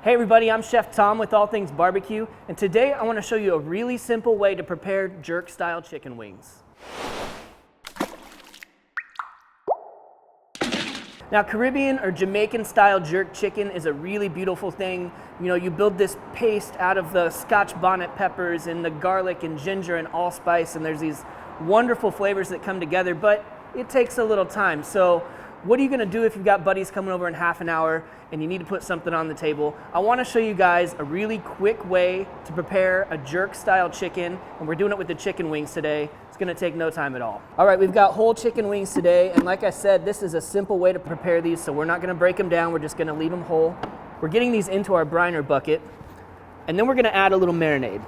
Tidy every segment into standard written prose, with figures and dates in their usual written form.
Hey everybody, I'm Chef Tom with All Things Barbecue, and today I want to show you a really simple way to prepare jerk style chicken wings. Now, Caribbean or Jamaican style jerk chicken is a really beautiful thing. You know, you build this paste out of the Scotch bonnet peppers and the garlic and ginger and allspice, and there's these wonderful flavors that come together, but it takes a little time. So what are you gonna do if you've got buddies coming over in half an hour and you need to put something on the table? I wanna show you guys a really quick way to prepare a jerk style chicken, and we're doing it with the chicken wings today. It's gonna take no time at all. All right, we've got whole chicken wings today, and like I said, this is a simple way to prepare these, so we're not gonna break them down, we're just gonna leave them whole. We're getting these into our briner bucket, and then we're gonna add a little marinade.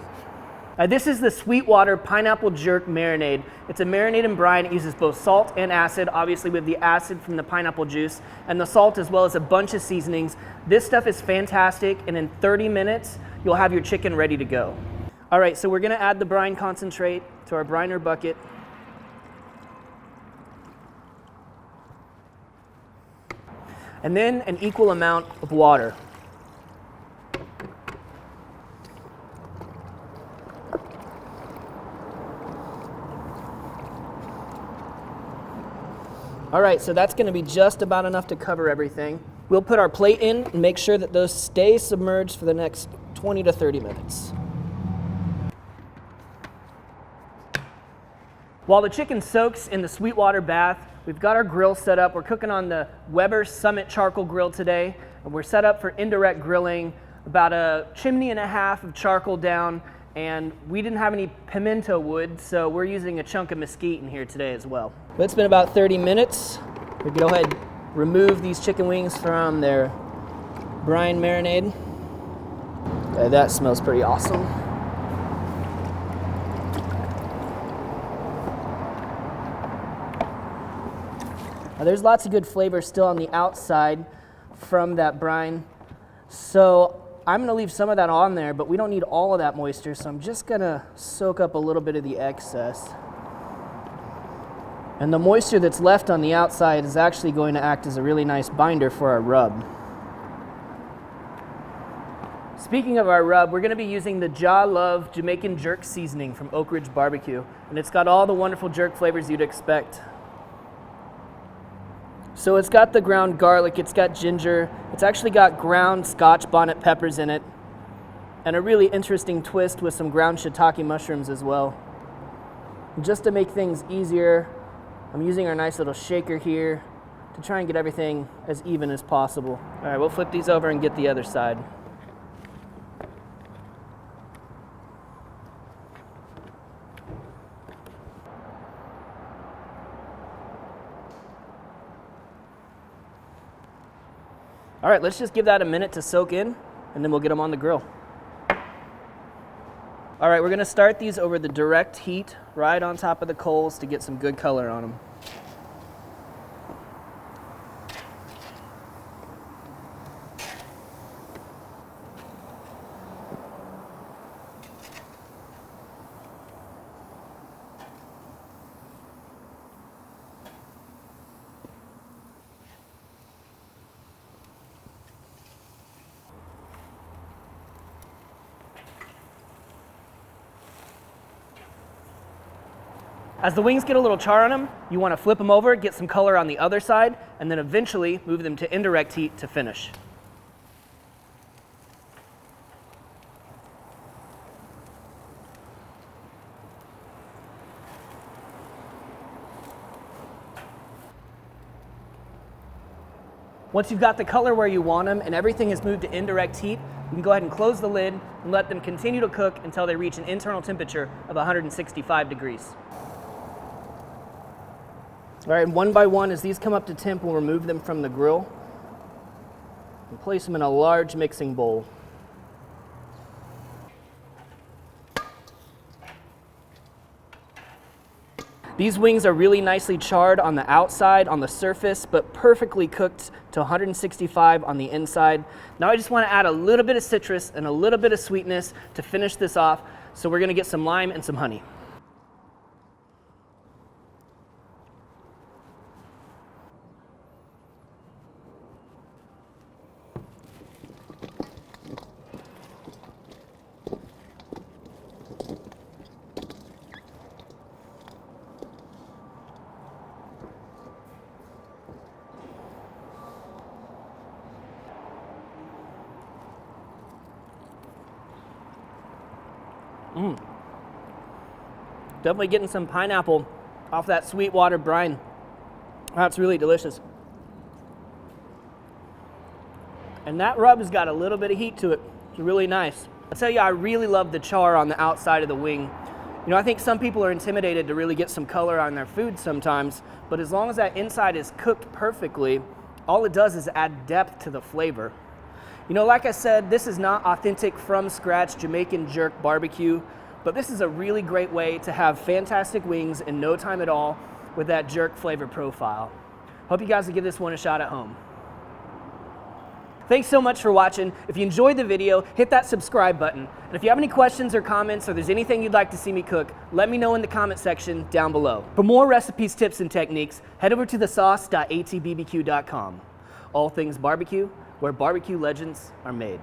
This is the Sweetwater Pineapple Jerk Marinade. It's a marinade and brine. It uses both salt and acid, obviously with the acid from the pineapple juice, and the salt as well as a bunch of seasonings. This stuff is fantastic, and in 30 minutes, you'll have your chicken ready to go. All right, so we're gonna add the brine concentrate to our briner bucket. And then an equal amount of water. All right, so that's gonna be just about enough to cover everything. We'll put our plate in and make sure that those stay submerged for the next 20 to 30 minutes. While the chicken soaks in the Sweetwater bath, we've got our grill set up. We're cooking on the Weber Summit charcoal grill today, and we're set up for indirect grilling, about a chimney and a half of charcoal down, and we didn't have any pimento wood, so we're using a chunk of mesquite in here today as well. It's been about 30 minutes. We go ahead and remove these chicken wings from their brine marinade. Okay, that smells pretty awesome. Now, there's lots of good flavor still on the outside from that brine, so I'm gonna leave some of that on there, but we don't need all of that moisture, so I'm just gonna soak up a little bit of the excess. And the moisture that's left on the outside is actually going to act as a really nice binder for our rub. Speaking of our rub, we're gonna be using the Ja Love Jamaican Jerk Seasoning from Oak Ridge BBQ, and it's got all the wonderful jerk flavors you'd expect. So it's got the ground garlic, it's got ginger, it's actually got ground Scotch bonnet peppers in it, and a really interesting twist with some ground shiitake mushrooms as well. And just to make things easier, I'm using our nice little shaker here to try and get everything as even as possible. All right, we'll flip these over and get the other side. All right, let's just give that a minute to soak in, and then we'll get them on the grill. All right, we're gonna start these over the direct heat right on top of the coals to get some good color on them. As the wings get a little char on them, you want to flip them over, get some color on the other side, and then eventually move them to indirect heat to finish. Once you've got the color where you want them and everything has moved to indirect heat, you can go ahead and close the lid and let them continue to cook until they reach an internal temperature of 165 degrees. All right, and one by one, as these come up to temp, we'll remove them from the grill and place them in a large mixing bowl. These wings are really nicely charred on the outside, on the surface, but perfectly cooked to 165 on the inside. Now I just want to add a little bit of citrus and a little bit of sweetness to finish this off, so we're going to get some lime and some honey. Definitely getting some pineapple off that Sweetwater brine. That's really delicious. And that rub has got a little bit of heat to it. It's really nice. I'll tell you, I really love the char on the outside of the wing. You know, I think some people are intimidated to really get some color on their food sometimes, but as long as that inside is cooked perfectly, all it does is add depth to the flavor. You know, like I said, this is not authentic from scratch Jamaican jerk barbecue, but this is a really great way to have fantastic wings in no time at all with that jerk flavor profile. Hope you guys will give this one a shot at home. Thanks so much for watching. If you enjoyed the video, hit that subscribe button. And if you have any questions or comments, or there's anything you'd like to see me cook, let me know in the comment section down below. For more recipes, tips, and techniques, head over to thesauce.atbbq.com. All things barbecue, where barbecue legends are made.